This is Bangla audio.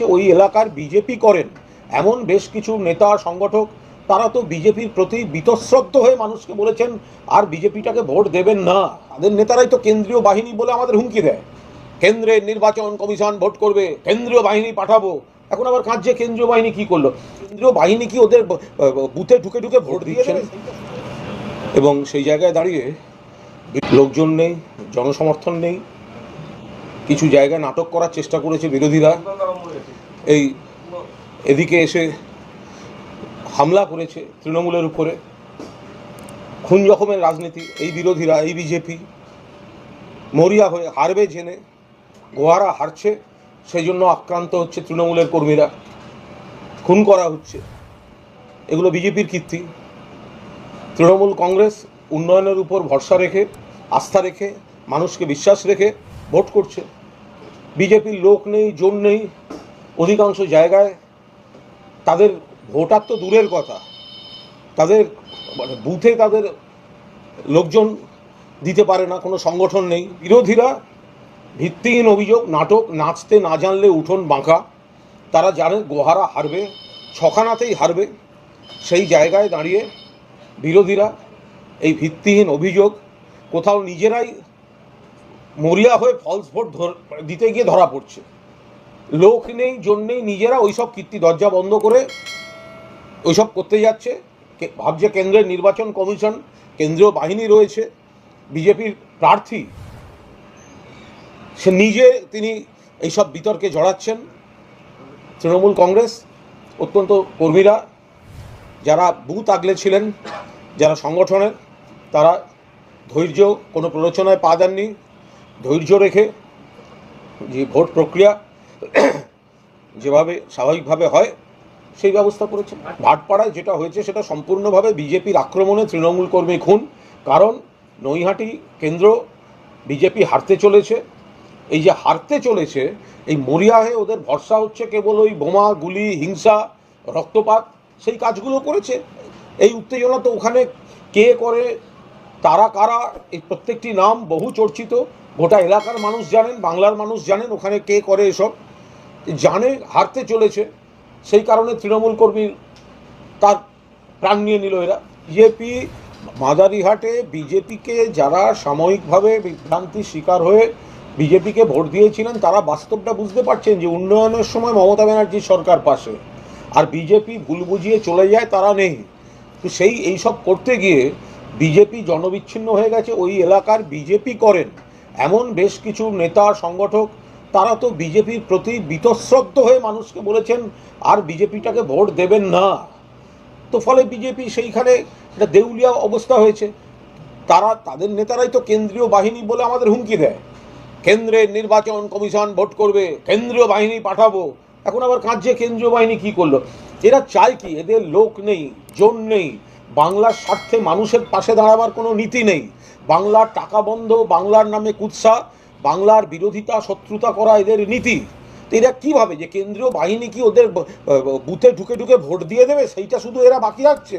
ওই এলাকার বিজেপি করেন এমন বেশ কিছু নেতা সংগঠক তারা তো বিজেপির প্রতি বীতশ্রদ্ধ হয়ে মানুষকে বলেছেন আর বিজেপিটাকে ভোট দেবেন না। তাদের নেতারাই তো কেন্দ্রীয় বাহিনী বলে আমাদের হুমকি দেয়, কেন্দ্রের নির্বাচন কমিশন ভোট করবে, কেন্দ্রীয় বাহিনী পাঠাবো। এখন আবার কাঁদছে কেন্দ্রীয় বাহিনী কি করলো? কেন্দ্রীয় বাহিনী কি ওদের বুথে ঢুকে ঢুকে ভোট দিচ্ছেন? এবং সেই জায়গায় দাঁড়িয়ে লোকজন নেই, জনসমর্থন নেই। কিছু জায়গায় নাটক করার চেষ্টা করেছে বিরোধীরা, এই এদিকে এসে হামলা করেছে তৃণমূলের উপরে, খুন জখমের রাজনীতি। এই বিরোধীরা, এই বিজেপি মরিয়া হয়ে হারবে জেনে গোহারা হারছে, সেই জন্য আক্রান্ত হচ্ছে তৃণমূলের কর্মীরা, খুন করা হচ্ছে। এগুলো বিজেপির কীর্তি। তৃণমূল কংগ্রেস উন্নয়নের উপর ভরসা রেখে, আস্থা রেখে, মানুষকে বিশ্বাস রেখে ভোট করছে। বিজেপির লোক নেই, জোর নেই, অধিকাংশ জায়গায় তাদের ভোটার তো দূরের কথা, তাদের বুথে তাদের লোকজন দিতে পারে না, কোনো সংগঠন নেই। বিরোধীরা ভিত্তিহীন অভিযোগ, নাটক, নাচতে না জানলে উঠোন বাঁকা। তারা জানে গোহারা হারবে, ছখানাতেই হারবে। সেই জায়গায় দাঁড়িয়ে বিরোধীরা এই ভিত্তিহীন অভিযোগ, কোথাও নিজেরাই মরিয়া হয়ে ফলস ভোট দিতে গিয়ে ধরা পড়ছে। লোক নেই, জন্যেই নিজেরা ওইসব কীর্তি দরজা বন্ধ করে ওইসব করতে যাচ্ছে। ভাবছে কেন্দ্রের নির্বাচন কমিশন, কেন্দ্রীয় বাহিনী রয়েছে, বিজেপির প্রার্থী সে নিজে তিনি এইসব বিতর্কে জড়াচ্ছেন। তৃণমূল কংগ্রেস অত্যন্ত কর্মীরা যারা বুথ আগলে ছিলেন, যারা সংগঠনের, তারা ধৈর্য, কোনো প্ররোচনায় পা দেননি, ধৈর্য রেখে যে ভোট প্রক্রিয়া যেভাবে স্বাভাবিকভাবে হয় সেই ব্যবস্থা করেছে। ভাটপাড়ায় যেটা হয়েছে সেটা সম্পূর্ণভাবে বিজেপির আক্রমণে তৃণমূল কর্মী খুন। কারণ নৈহাটি কেন্দ্র বিজেপি হারতে চলেছে। এই যে হারতে চলেছে, এই মরিয়া হয়ে ওদের ভরসা হচ্ছে কেবল ওই বোমা, গুলি, হিংসা, রক্তপাত, সেই কাজগুলো করেছে। এই উত্তেজনা তো ওখানে কে করে, তারা কারা, এই প্রত্যেকটি নাম বহু চর্চিত। গোটা এলাকার মানুষ জানেন, বাংলার মানুষ জানেন ওখানে কে করে, এসব জানে। হারতে চলেছে, সেই কারণে তৃণমূল কর্মী তার প্রাণ নিয়ে নিল এরা। বিজেপি মাদারিহাটে বিজেপিকে যারা সাময়িকভাবে বিভ্রান্তির শিকার হয়ে বিজেপিকে ভোট দিয়েছিলেন, তারা বাস্তবটা বুঝতে পারছেন যে উন্নয়নের সময় মমতা ব্যানার্জির সরকার পাশে, আর বিজেপি ভুল বুঝিয়ে চলে যায়, তারা নেই। তো সেই এইসব করতে গিয়ে বিজেপি জনবিচ্ছিন্ন হয়ে গেছে। ওই এলাকার বিজেপি করেন এমন বেশ কিছু নেতা সংগঠক তারা তো বিজেপির প্রতি বীতশ্রদ্ধ হয়ে মানুষকে বলেছেন আর বিজেপিটাকে ভোট দেবেন না। তো ফলে বিজেপি সেইখানে একটা দেউলিয়া অবস্থা হয়েছে। তাদের নেতারাই তো কেন্দ্রীয় বাহিনী বলে আমাদের হুমকি দেয়, কেন্দ্রের নির্বাচন কমিশন ভোট করবে, কেন্দ্রীয় বাহিনী পাঠাবো। এখন আবার কাঁদছে কেন্দ্রীয় বাহিনী কি করলো? এরা চায় কি? এদের লোক নেই, জোর নেই, বাংলার স্বার্থে মানুষের পাশে দাঁড়াবার কোনো নীতি নেই। বাংলার টাকা বন্ধ, বাংলার নামে কুৎসা, বাংলার বিরোধিতা, শত্রুতা করা এদের নীতি। তো এরা কীভাবে যে কেন্দ্রীয় বাহিনী কি ওদের বুথে ঢুকে ঢুকে ভোট দিয়ে দেবে, সেইটা শুধু এরা বাকি রাখছে।